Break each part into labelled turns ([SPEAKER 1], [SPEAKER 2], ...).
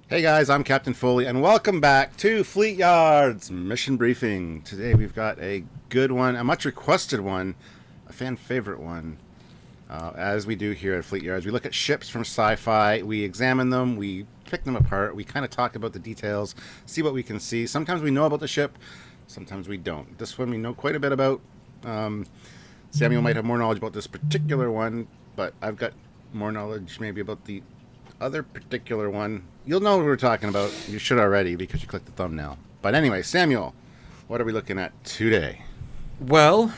[SPEAKER 1] Hey guys, I'm Captain Foley, and welcome back to Fleetyards Mission Briefing. Today we've got a good one, a much requested one, a fan favorite one. As we do here at Fleetyards, we look at ships from sci-fi, we examine them, we pick them apart, we kind of talk about the details, see what we can see. Sometimes we know about the ship, sometimes we don't. This one we know quite a bit about. Samuel might have more knowledge about this particular one, but I've got more knowledge maybe about the other particular one. You'll know what we're talking about. You should already because you clicked the thumbnail. But anyway, Samuel, what are we looking at today?
[SPEAKER 2] Well,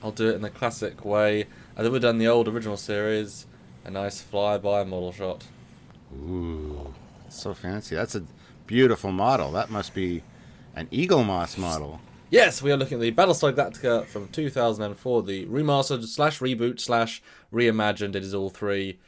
[SPEAKER 2] I'll do it in the classic way. As I've done the old original series, a nice flyby model shot.
[SPEAKER 1] Ooh, so fancy. That's a beautiful model. That must be an Eagle Moss model.
[SPEAKER 2] Yes, we are looking at the Battlestar Galactica from 2004, the remastered slash reboot slash reimagined. It is all three.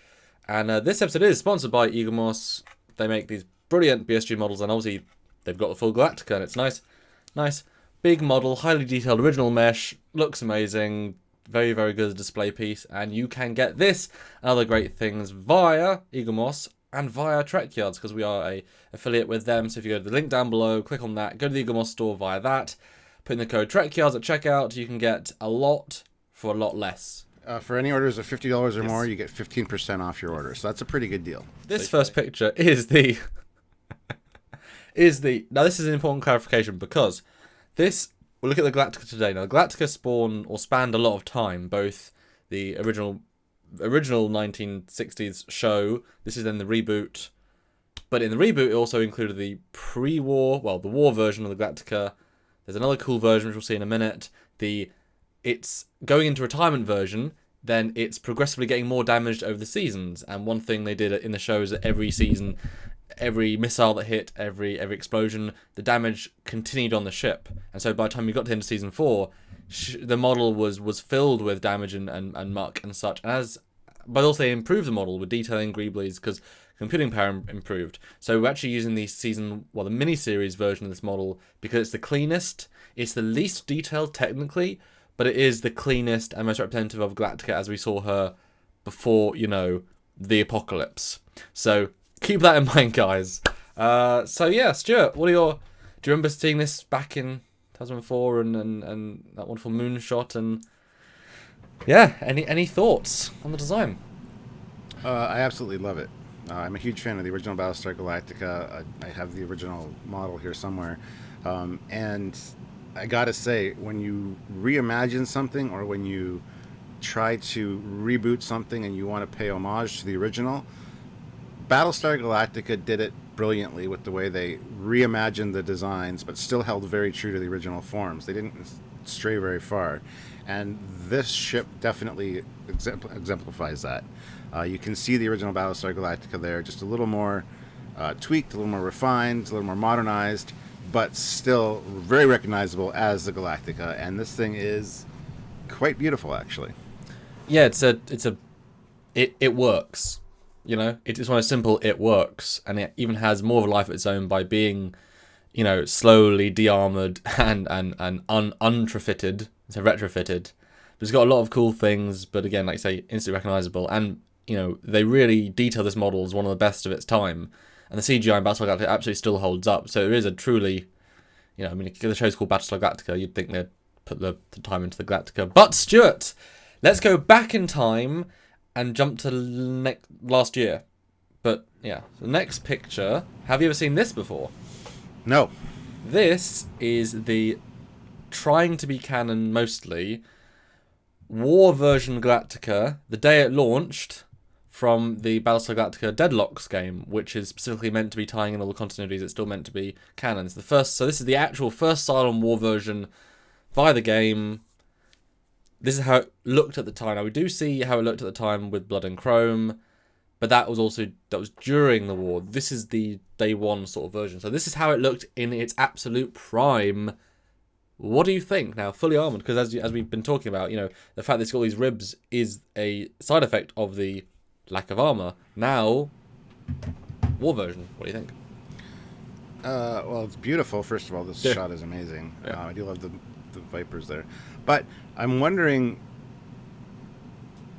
[SPEAKER 2] And this episode is sponsored by Eagle Moss. They make these brilliant BSG models, and obviously they've got the full Galactica, and it's nice, big model, highly detailed, original mesh, looks amazing, very, very good as a display piece, and you can get this and other great things via Eagle Moss and via Trekyards, because we are a affiliate with them. So if you go to the link down below, click on that, go to the Eagle Moss store via that, put in the code Trekyards at checkout, you can get a lot for a lot less.
[SPEAKER 1] For any orders of $50 or more, you get 15% off your order. So that's a pretty good deal.
[SPEAKER 2] This first picture is the now this is an important clarification because we'll look at the Galactica today. Now the Galactica spanned a lot of time, both the original 1960s show. This is then the reboot, but in the reboot it also included the pre-war, the war version of the Galactica. There's another cool version which we'll see in a minute. It's going into retirement version, then it's progressively getting more damaged over the seasons. And one thing they did in the show is that every season, every missile that hit, every explosion, the damage continued on the ship. And so by the time you got to the end of season 4, the model was filled with damage and muck and such. But also they improved the model with detailing greeblies because computing power improved. So we're actually using the mini-series version of this model because it's the cleanest, it's the least detailed technically, but it is the cleanest and most representative of Galactica as we saw her before, the apocalypse. So keep that in mind, guys. Stuart, do you remember seeing this back in 2004 and that wonderful moonshot? And yeah, any thoughts on the design?
[SPEAKER 1] I absolutely love it. I'm a huge fan of the original Battlestar Galactica. I have the original model here somewhere. And I gotta say, when you reimagine something or when you try to reboot something and you want to pay homage to the original, Battlestar Galactica did it brilliantly with the way they reimagined the designs but still held very true to the original forms. They didn't stray very far. And this ship definitely exemplifies that. You can see the original Battlestar Galactica there, just a little more tweaked, a little more refined, a little more modernized, but still very recognizable as the Galactica. And this thing is quite beautiful, actually.
[SPEAKER 2] Yeah, it works. It's one of simple. It works, and it even has more of a life of its own by being, slowly de-armored and untrofitted, so retrofitted. But it's got a lot of cool things, but again, like I say, instantly recognizable. And they really detail this model as one of the best of its time. And the CGI in Battlestar Galactica absolutely still holds up. So it is a truly, if the show's called Battlestar Galactica, you'd think they'd put the time into the Galactica. But Stuart, let's go back in time and jump to last year. But yeah, the next picture. Have you ever seen this before?
[SPEAKER 1] No.
[SPEAKER 2] This is the trying to be canon mostly war version Galactica. The day it launched from the Battlestar Galactica Deadlocks game, which is specifically meant to be tying in all the continuities. It's still meant to be canon. It's so this is the actual first Cylon war version via the game. This is how it looked at the time. Now we do see how it looked at the time with Blood and Chrome, but that was during the war. This is the day one sort of version. So this is how it looked in its absolute prime. What do you think now? Fully armored, because as we've been talking about, the fact that it's got all these ribs is a side effect of the lack of armor. Now, war version. What do you think?
[SPEAKER 1] Well, it's beautiful. First of all, this shot is amazing.
[SPEAKER 2] Yeah.
[SPEAKER 1] I do love the Vipers there. But I'm wondering,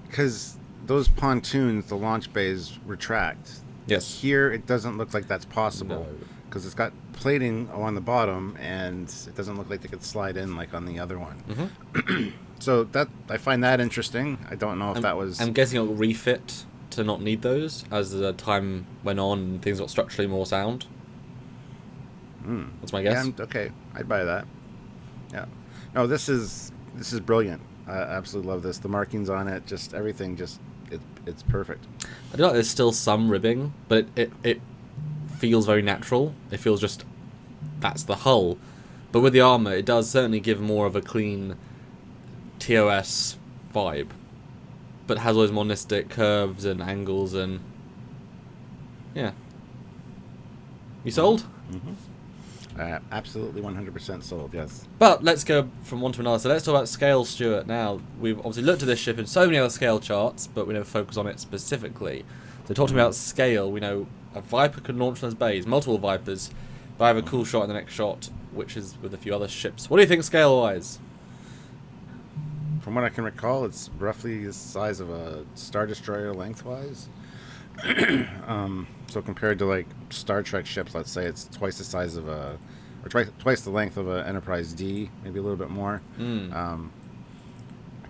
[SPEAKER 1] because those pontoons, the launch bays retract.
[SPEAKER 2] Yes.
[SPEAKER 1] Here, it doesn't look like that's possible
[SPEAKER 2] No.
[SPEAKER 1] because it's got plating along the bottom, and it doesn't look like they could slide in like on the other one.
[SPEAKER 2] Mm-hmm.
[SPEAKER 1] So that I find that interesting. I don't know if that was.
[SPEAKER 2] I'm guessing it'll refit to not need those as the time went on and things got structurally more sound. That's my guess.
[SPEAKER 1] Yeah, okay, I'd buy that. Yeah. No, this is brilliant. I absolutely love this. The markings on it, just everything, it's perfect.
[SPEAKER 2] I do like there's still some ribbing, but it feels very natural. It feels just that's the hull. But with the armor, it does certainly give more of a clean TOS vibe, but has all those monistic curves and angles and yeah. You sold?
[SPEAKER 1] Absolutely 100% sold, yes.
[SPEAKER 2] But let's go from one to another. So let's talk about scale, Stuart. Now, we've obviously looked at this ship in so many other scale charts, but we never focus on it specifically. So talking about scale, we know a Viper can launch from those bays, multiple Vipers, but I have a cool shot in the next shot, which is with a few other ships. What do you think scale-wise?
[SPEAKER 1] From what I can recall, it's roughly the size of a Star Destroyer lengthwise. So compared to like Star Trek ships, let's say it's twice the size of or twice the length of an Enterprise D, maybe a little bit more. I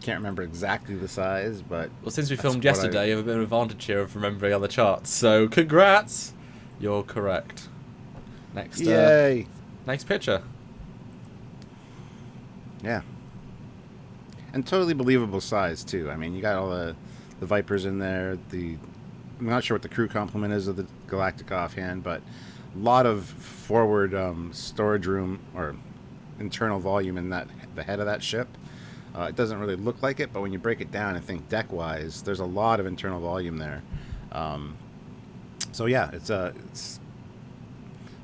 [SPEAKER 1] can't remember exactly the size, but
[SPEAKER 2] well, since we filmed yesterday, you have a bit of an advantage here of remembering other charts. So congrats, you're correct. Next,
[SPEAKER 1] yay!
[SPEAKER 2] Next picture.
[SPEAKER 1] Yeah. And totally believable size, too. I mean, you got all the Vipers in there. I'm not sure what the crew complement is of the Galactica offhand, but a lot of forward storage room or internal volume in the head of that ship. It doesn't really look like it, but when you break it down and think deck-wise, there's a lot of internal volume there. So yeah, it's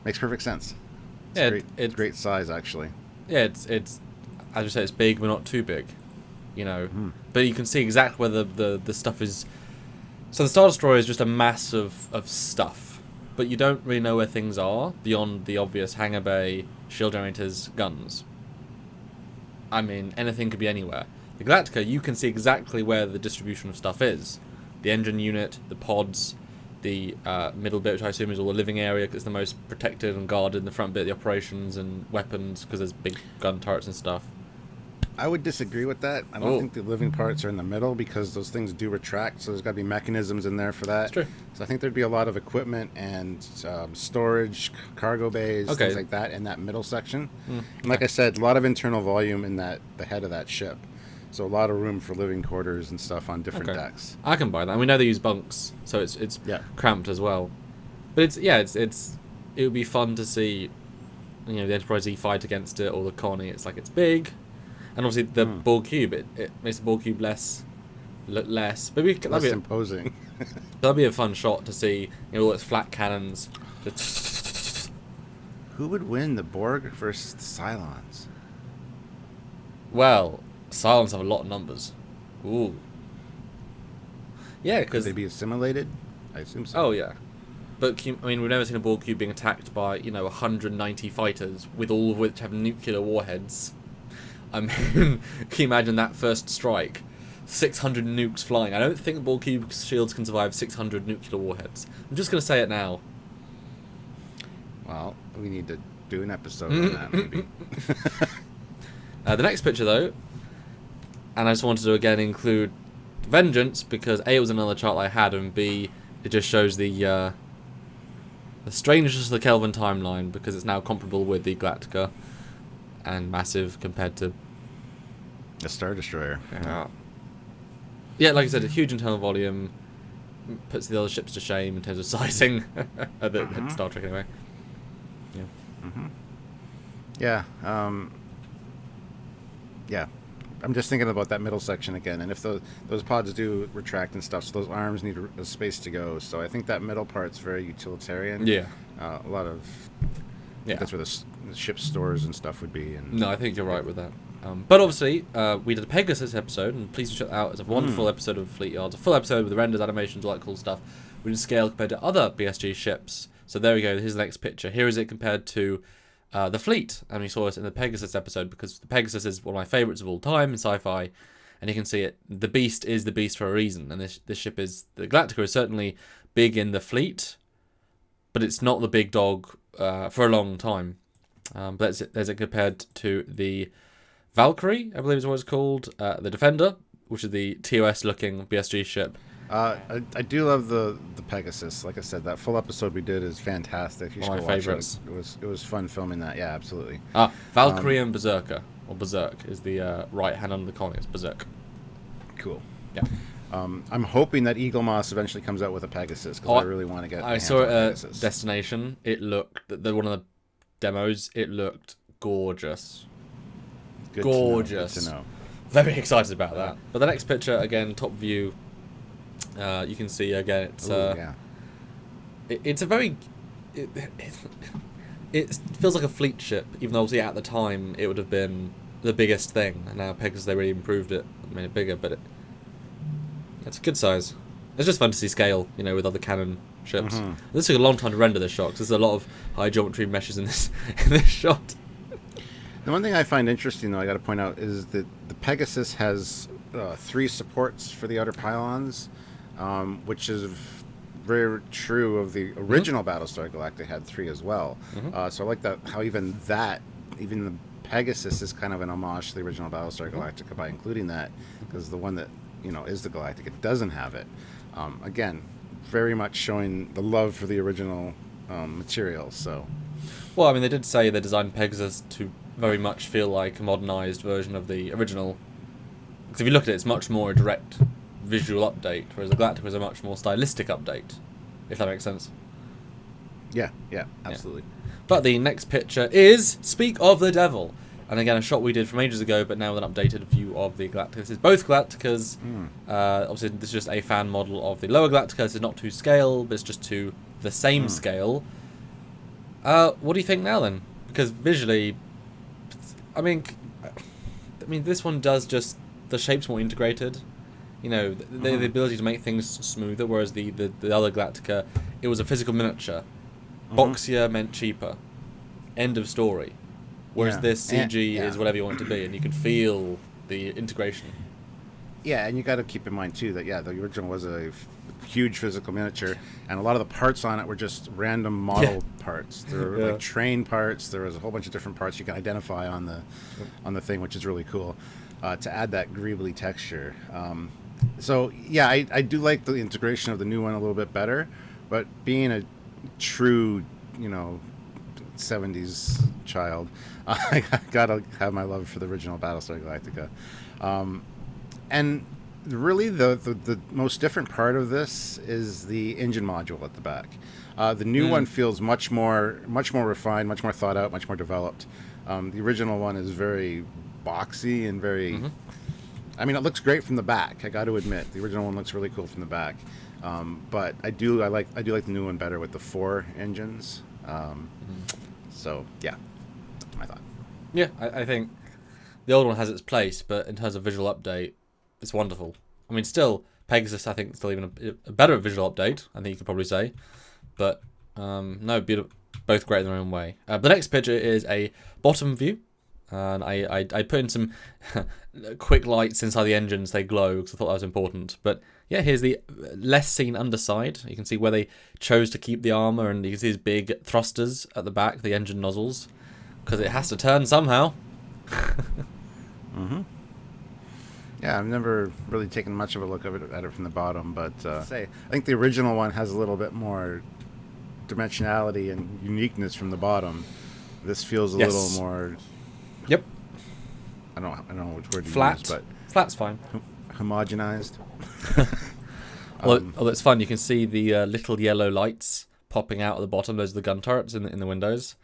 [SPEAKER 1] makes perfect sense. It's great size, actually.
[SPEAKER 2] Yeah, it's as you say, it's big but not too big. You know, but you can see exactly where the stuff is. So the Star Destroyer is just a mass of stuff, but you don't really know where things are beyond the obvious hangar bay, shield generators, guns. I mean, anything could be anywhere. The Galactica, you can see exactly where the distribution of stuff is. The engine unit, the pods, the middle bit, which I assume is all the living area, because it's the most protected and guarded, and the front bit, the operations and weapons, because there's big gun turrets and stuff.
[SPEAKER 1] I would disagree with that. I don't think the living parts are in the middle because those things do retract, so there's got to be mechanisms in there for that.
[SPEAKER 2] That's true.
[SPEAKER 1] So I think there'd be a lot of equipment and storage, cargo bays, things like that in that middle section. And like I said, a lot of internal volume in the head of that ship. So a lot of room for living quarters and stuff on different decks.
[SPEAKER 2] I can buy that. And we know they use bunks, so it's cramped as well. But it would be fun to see, the Enterprise E fight against it, or the Connie. It's like it's big. And obviously the Borg cube, it makes the Borg cube look less. Maybe
[SPEAKER 1] less imposing.
[SPEAKER 2] That'd be a fun shot to see. All its flat cannons.
[SPEAKER 1] Who would win, the Borg versus the Cylons?
[SPEAKER 2] Well, Cylons have a lot of numbers. Ooh. Yeah, because
[SPEAKER 1] they'd be assimilated. I assume so.
[SPEAKER 2] Oh yeah, but we've never seen a Borg cube being attacked by 190 fighters, with all of which have nuclear warheads. I mean, can you imagine that first strike? 600 nukes flying. I don't think the Borg cube shields can survive 600 nuclear warheads. I'm just going to say it now.
[SPEAKER 1] Well, we need to do an episode on that, maybe.
[SPEAKER 2] The next picture, though, and I just wanted to again include Vengeance because A, it was another chart I had, and B, it just shows the strangeness of the Kelvin timeline because it's now comparable with the Galactica and massive compared to
[SPEAKER 1] a Star Destroyer.
[SPEAKER 2] Yeah, like I said, a huge internal volume puts the other ships to shame in terms of sizing. Star Trek, anyway.
[SPEAKER 1] Yeah. Yeah. I'm just thinking about that middle section again, and if those pods do retract and stuff, so those arms need a space to go. So I think that middle part's very utilitarian.
[SPEAKER 2] Yeah.
[SPEAKER 1] A lot of. That's where the ship stores and stuff would be. And
[SPEAKER 2] no, I think you're right with that. But obviously, we did a Pegasus episode, and please check that out. It's a wonderful episode of Fleetyards, a full episode with the renders, animations, all that cool stuff. We did scale compared to other BSG ships. So there we go. Here's the next picture. Here is it compared to the fleet, and we saw it in the Pegasus episode because the Pegasus is one of my favorites of all time in sci-fi, and you can see it. The Beast is the Beast for a reason, and this ship is the Galactica is certainly big in the fleet, but it's not the big dog for a long time. But there's it compared to the Valkyrie, I believe is what it's called, the Defender, which is the TOS-looking BSG ship.
[SPEAKER 1] I do love the Pegasus. Like I said, that full episode we did is fantastic. You should
[SPEAKER 2] One of
[SPEAKER 1] go
[SPEAKER 2] my
[SPEAKER 1] watch
[SPEAKER 2] favorites.
[SPEAKER 1] It was fun filming that. Yeah, absolutely.
[SPEAKER 2] Valkyrie and Berserker, or Berserk is the right hand under the collar. It's Berserk.
[SPEAKER 1] Cool.
[SPEAKER 2] Yeah.
[SPEAKER 1] I'm hoping that Eagle Moss eventually comes out with a Pegasus because I really want to get.
[SPEAKER 2] I saw it at Destination. It looked one of the demos. It looked gorgeous. Gorgeous.
[SPEAKER 1] Good to know.
[SPEAKER 2] Very excited about that. But the next picture again, top view. You can see again. It's it's a very. It feels like a fleet ship, even though obviously at the time it would have been the biggest thing. And now Pegasus they really improved it, made it bigger, but it's a good size. It's just fun to see scale, with other Canon ships. Mm-hmm. This took a long time to render this shot because there's a lot of high geometry meshes in this shot.
[SPEAKER 1] The one thing I find interesting, though, I got to point out, is that the Pegasus has 3 supports for the outer pylons, which is very true of the original Battlestar Galactica had 3 as well. Mm-hmm. So I like that how even the Pegasus is kind of an homage to the original Battlestar Galactica by including that, because the one that is the Galactica doesn't have it. Again, very much showing the love for the original material. So,
[SPEAKER 2] well, I mean, they did say they designed Pegasus to very much feel like a modernized version of the original. Because if you look at it, it's much more a direct visual update, whereas the Galactica was a much more stylistic update, if that makes sense.
[SPEAKER 1] Yeah, absolutely.
[SPEAKER 2] Yeah. But the next picture is Speak of the Devil. And again, a shot we did from ages ago, but now with an updated view of the Galactica. This is both Galacticas. Obviously, this is just a fan model of the lower Galactica. This is not to scale, but it's just to the same scale. What do you think now, then? Because visually, I mean, this one does just... The shape's more integrated. The ability to make things smoother, whereas the other Galactica, it was a physical miniature. Boxier meant cheaper. End of story. Whereas this CG is whatever you want it to be, and you can feel the integration.
[SPEAKER 1] Yeah, and you got to keep in mind, too, that, the original was a huge physical miniature, and a lot of the parts on it were just random model parts. There were like train parts. There was a whole bunch of different parts you can identify on the thing, which is really cool, to add that greebly texture. So, I do like the integration of the new one a little bit better, but being a true, 70s child, I gotta have my love for the original Battlestar Galactica. And really the most different part of this is the engine module at the back. The new one feels much more refined, much more thought out, much more developed. The original one is very boxy and very I mean, it looks great from the back, I got to admit. The original one looks really cool from the back. But I do like the new one better with the 4 engines. So, that's my thought.
[SPEAKER 2] Yeah, I think the old one has its place, but in terms of visual update, it's wonderful. I mean, still, Pegasus, I think, is still even a better visual update, I think you could probably say. But, no, beautiful, both great in their own way. The next picture is a bottom view. And I put in some quick lights inside the engines, they glow, because I thought that was important. But yeah, here's the less seen underside. You can see where they chose to keep the armour, and you can see these big thrusters at the back, the engine nozzles, because it has to turn somehow.
[SPEAKER 1] Yeah, I've never really taken much of a look at it from the bottom, but I think the original one has a little bit more dimensionality and uniqueness from the bottom. This feels a little more...
[SPEAKER 2] Yep.
[SPEAKER 1] I don't know which word to
[SPEAKER 2] Flat.
[SPEAKER 1] use, but...
[SPEAKER 2] Flat's fine.
[SPEAKER 1] Homogenized.
[SPEAKER 2] Although it's fun, you can see the little yellow lights popping out at the bottom. Those are the gun turrets in the windows.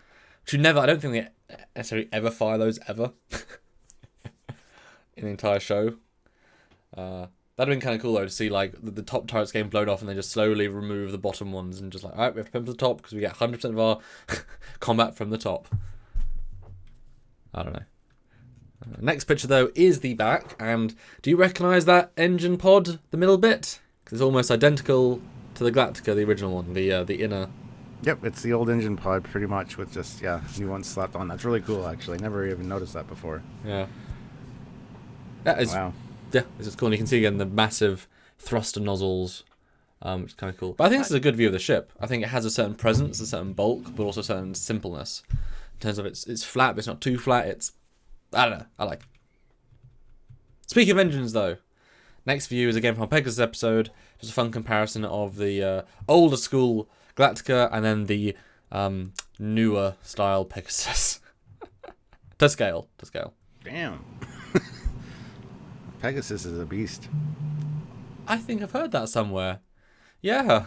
[SPEAKER 2] Which I don't think they necessarily ever fire those, ever. In the entire show. That'd have been kind of cool, though, to see like the top turrets getting blown off and they just slowly remove the bottom ones and just like, alright, we have to pimp the top because we get 100% of our combat from the top. I don't know. Next picture, though, is the back. And do you recognise that engine pod, the middle bit? Because it's almost identical to the Galactica, the original one, the inner...
[SPEAKER 1] Yep, it's the old engine pod, pretty much, with just, new ones slapped on. That's really cool, actually. Never even noticed that before.
[SPEAKER 2] Yeah. That is...
[SPEAKER 1] Wow.
[SPEAKER 2] Yeah, this is cool. And you can see, again, the massive thruster nozzles which is kind of cool. But I think this is a good view of the ship. I think it has a certain presence, a certain bulk, but also a certain simpleness. In terms of it's flat, but it's not too flat. It's, I don't know, I like it. Speaking of engines, though, next view is again from our Pegasus episode. Just a fun comparison of the older school Galactica and then the newer style Pegasus. to scale.
[SPEAKER 1] Damn. Pegasus is a beast.
[SPEAKER 2] I think I've heard that somewhere. Yeah.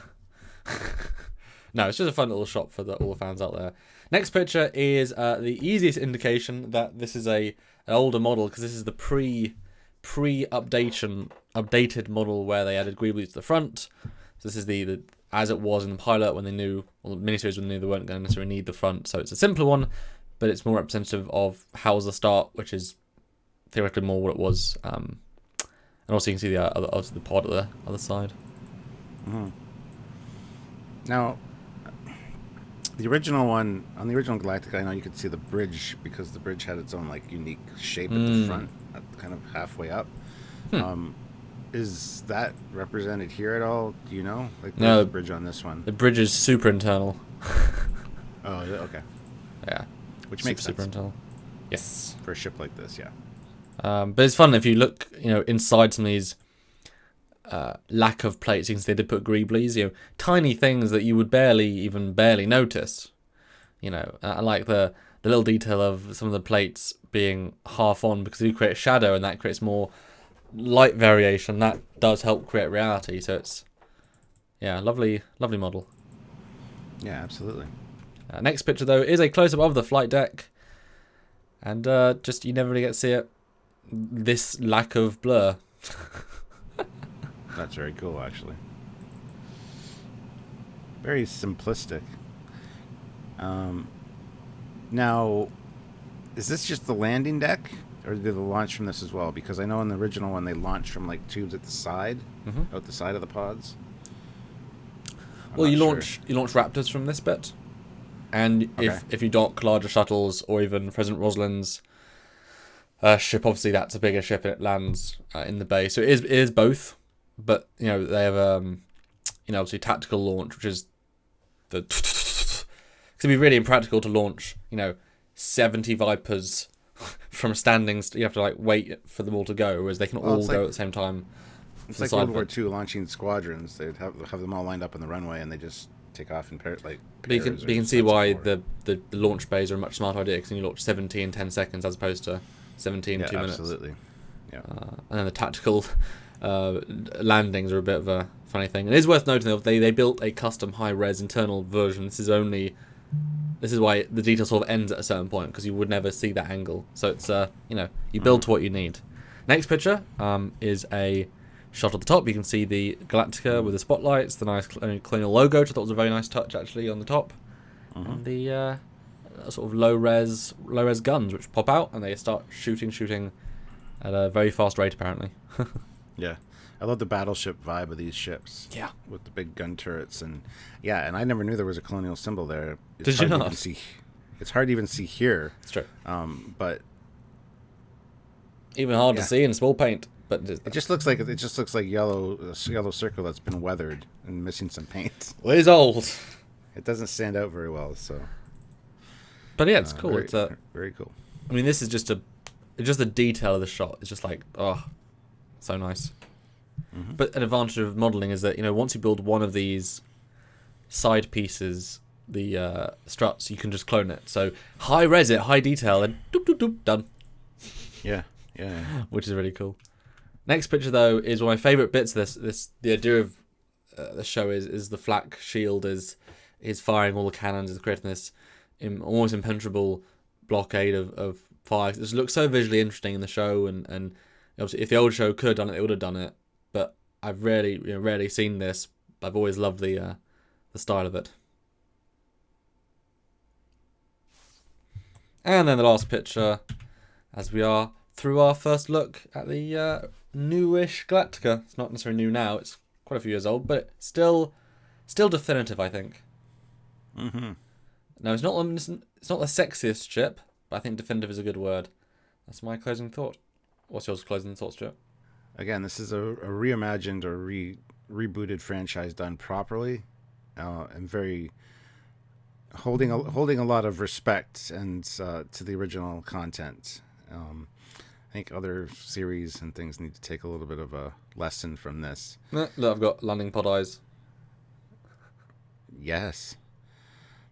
[SPEAKER 2] No, it's just a fun little shot for all the fans out there. Next picture is the easiest indication that this is an older model, because this is the updated model where they added greeblies to the front. So this is the as it was in the pilot when they knew, or the miniseries when they knew they weren't going to necessarily need the front. So it's a simpler one, but it's more representative of how was the start, which is theoretically more what it was. And also you can see the pod at the other side.
[SPEAKER 1] Mm-hmm. Now, the original one, on the original Galactica, I know you could see the bridge, because the bridge had its own like unique shape at the front, kind of halfway up. Is that represented here at all? Do you know? Like,
[SPEAKER 2] no,
[SPEAKER 1] the bridge on this one.
[SPEAKER 2] The bridge is super internal.
[SPEAKER 1] Oh, is it? Okay.
[SPEAKER 2] Yeah.
[SPEAKER 1] Which makes
[SPEAKER 2] super
[SPEAKER 1] sense.
[SPEAKER 2] internal. Yes.
[SPEAKER 1] For a ship like this, yeah.
[SPEAKER 2] But it's fun if you look, inside some of these lack of plates. You can see they did put greeblies, tiny things that you would barely notice. I like the little detail of some of the plates being half on, because they do create a shadow, and that creates more light variation. That does help create reality. So it's, lovely model.
[SPEAKER 1] Yeah, absolutely.
[SPEAKER 2] Next picture though is a close up of the flight deck, and just you never really get to see it. This lack of blur.
[SPEAKER 1] That's very cool, actually. Very simplistic. Now, is this just the landing deck, or did they launch from this as well? Because I know in the original one they launched from like tubes at the side, out the side of the pods.
[SPEAKER 2] Well, you launch Raptors from this bit, and if you dock larger shuttles or even President Rosalind's ship, obviously that's a bigger ship and it lands in the bay. So it is both, but they have obviously tactical launch, which is the. It'd be really impractical to launch 70 Vipers from standings. You have to wait for them all to go, whereas they can all go at the same time.
[SPEAKER 1] It's like World War II launching squadrons. They'd have them all lined up on the runway, and they just take off in pairs. But
[SPEAKER 2] you can see why the launch bays are a much smarter idea, because you launch 70 in 10 seconds as opposed to 17 in 2 minutes.
[SPEAKER 1] Absolutely. Yeah.
[SPEAKER 2] And then the tactical landings are a bit of a funny thing. It is worth noting though, they built a custom high-res internal version. This is why the detail sort of ends at a certain point, because you would never see that angle. So it's you build to what you need. Next picture is a shot at the top. You can see the Galactica with the spotlights, the nice colonial logo, which I thought was a very nice touch actually on the top, and the sort of low res guns which pop out and they start shooting at a very fast rate apparently.
[SPEAKER 1] Yeah, I love the battleship vibe of these ships.
[SPEAKER 2] Yeah,
[SPEAKER 1] with the big gun turrets and I never knew there was a colonial symbol there.
[SPEAKER 2] Did you not?
[SPEAKER 1] It's hard to even see here.
[SPEAKER 2] It's true.
[SPEAKER 1] But
[SPEAKER 2] even hard to see in small paint. But
[SPEAKER 1] it just looks like yellow circle that's been weathered and missing some paint.
[SPEAKER 2] Well, it's old.
[SPEAKER 1] It doesn't stand out very well. So,
[SPEAKER 2] but yeah, it's cool.
[SPEAKER 1] Very,
[SPEAKER 2] it's
[SPEAKER 1] very cool.
[SPEAKER 2] I mean, this is just the detail of the shot. It's just so nice. But an advantage of modeling is that once you build one of these side pieces, the struts, you can just clone it. So high res it, high detail, and doop doop doop, done.
[SPEAKER 1] Yeah.
[SPEAKER 2] Which is really cool. Next picture though is one of my favourite bits of this. The idea of the show is the Flak Shield is firing all the cannons, is creating this almost impenetrable blockade of fire. This looks so visually interesting in the show, and obviously if the old show could have done it, they would have done it. But I've rarely seen this. I've always loved the style of it. And then the last picture, as we are through our first look at the newish Galactica. It's not necessarily new now. It's quite a few years old, but still definitive, I think. No, it's not the sexiest ship, but I think definitive is a good word. That's my closing thought. What's yours closing thought, Stuart?
[SPEAKER 1] Again, this is a reimagined or rebooted franchise done properly, and very holding a lot of respect and to the original content. I think other series and things need to take a little bit of a lesson from this.
[SPEAKER 2] Look, I've got landing pod eyes.
[SPEAKER 1] Yes,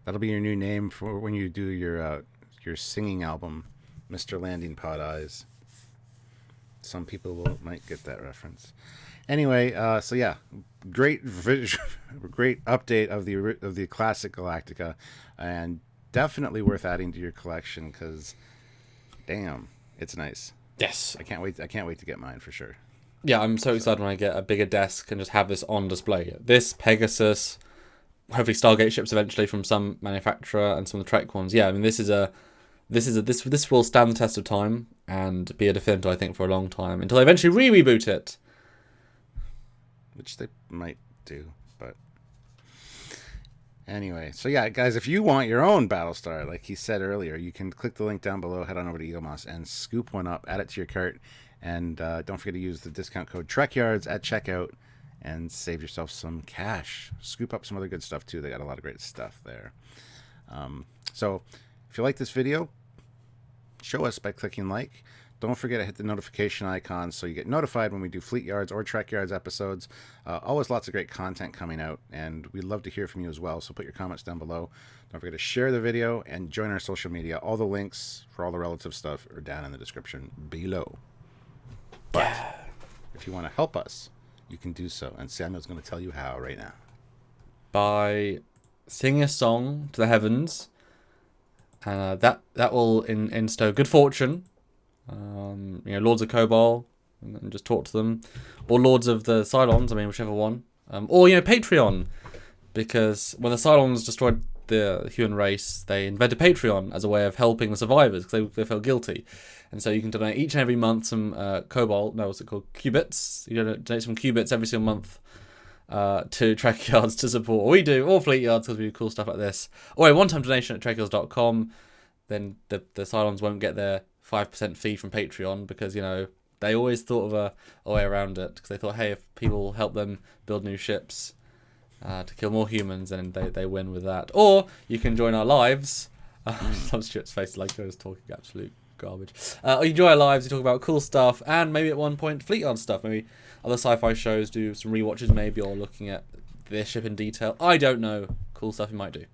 [SPEAKER 1] that'll be your new name for when you do your singing album, Mr. Landing Pod Eyes. Some people might get that reference. Anyway, so yeah, great update of the classic Galactica, and definitely worth adding to your collection because, damn, it's nice.
[SPEAKER 2] Yes.
[SPEAKER 1] I can't wait to get mine for sure.
[SPEAKER 2] Yeah, I'm so excited when I get a bigger desk and just have this on display. This, Pegasus, hopefully Stargate ships eventually from some manufacturer, and some of the Trek ones. Yeah, I mean this will stand the test of time and be a defender, I think, for a long time until they eventually reboot it.
[SPEAKER 1] Which they might do, but anyway. So yeah, guys, if you want your own Battlestar, like he said earlier, you can click the link down below, head on over to Eaglemoss and scoop one up, add it to your cart, and don't forget to use the discount code Trekyards at checkout and save yourself some cash. Scoop up some other good stuff too. They got a lot of great stuff there. So if you like this video, show us by clicking like. Don't forget to hit the notification icon so you get notified when we do Fleetyards or Trekyards episodes. Always lots of great content coming out, and we'd love to hear from you as well, so put your comments down below. Don't forget to share the video and join our social media. All the links for all the relative stuff are down in the description below. But if you want to help us, you can do so, and Samuel's going to tell you how right now.
[SPEAKER 2] By singing a song to the heavens, and that will instow good fortune. Lords of Kobol, and just talk to them, or Lords of the Cylons, I mean, whichever one, or Patreon, because when the Cylons destroyed the human race, they invented Patreon as a way of helping the survivors because they felt guilty, and so you can donate each and every month some what's it called, qubits. You donate some qubits every single month to Trekyards to support what we do, or Fleetyards because we do cool stuff like this, or a one-time donation at trekyards.com. Then the Cylons won't get their 5% fee from Patreon because, they always thought of a way around it, because they thought, hey, if people help them build new ships to kill more humans, then they win with that. Or you can join our lives. Some Stuart's face like I was talking absolute garbage. Or you join our lives, you talk about cool stuff, and maybe at one point Fleetyard stuff. Maybe other sci-fi shows, do some rewatches maybe, or looking at their ship in detail. I don't know. Cool stuff you might do.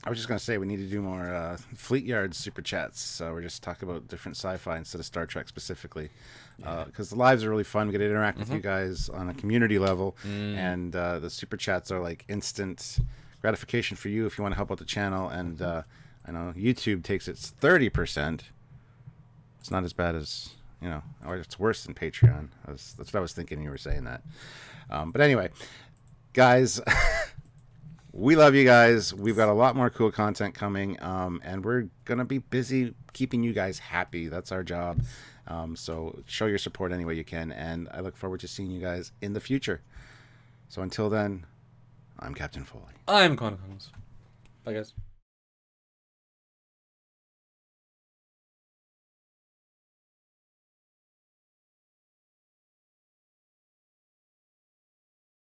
[SPEAKER 1] I was just going to say we need to do more Fleetyards super chats. We're just talking about different sci-fi instead of Star Trek specifically. Because the lives are really fun. We get to interact with you guys on a community level. And the super chats are like instant gratification for you if you want to help out the channel. And I know YouTube takes its 30%. It's not as bad as, or it's worse than Patreon. That's what I was thinking you were saying that. But anyway, guys... We love you guys. We've got a lot more cool content coming, and we're going to be busy keeping you guys happy. That's our job. So show your support any way you can, and I look forward to seeing you guys in the future. So until then, I'm Captain Foley.
[SPEAKER 2] I'm Connor Connors. Bye, guys.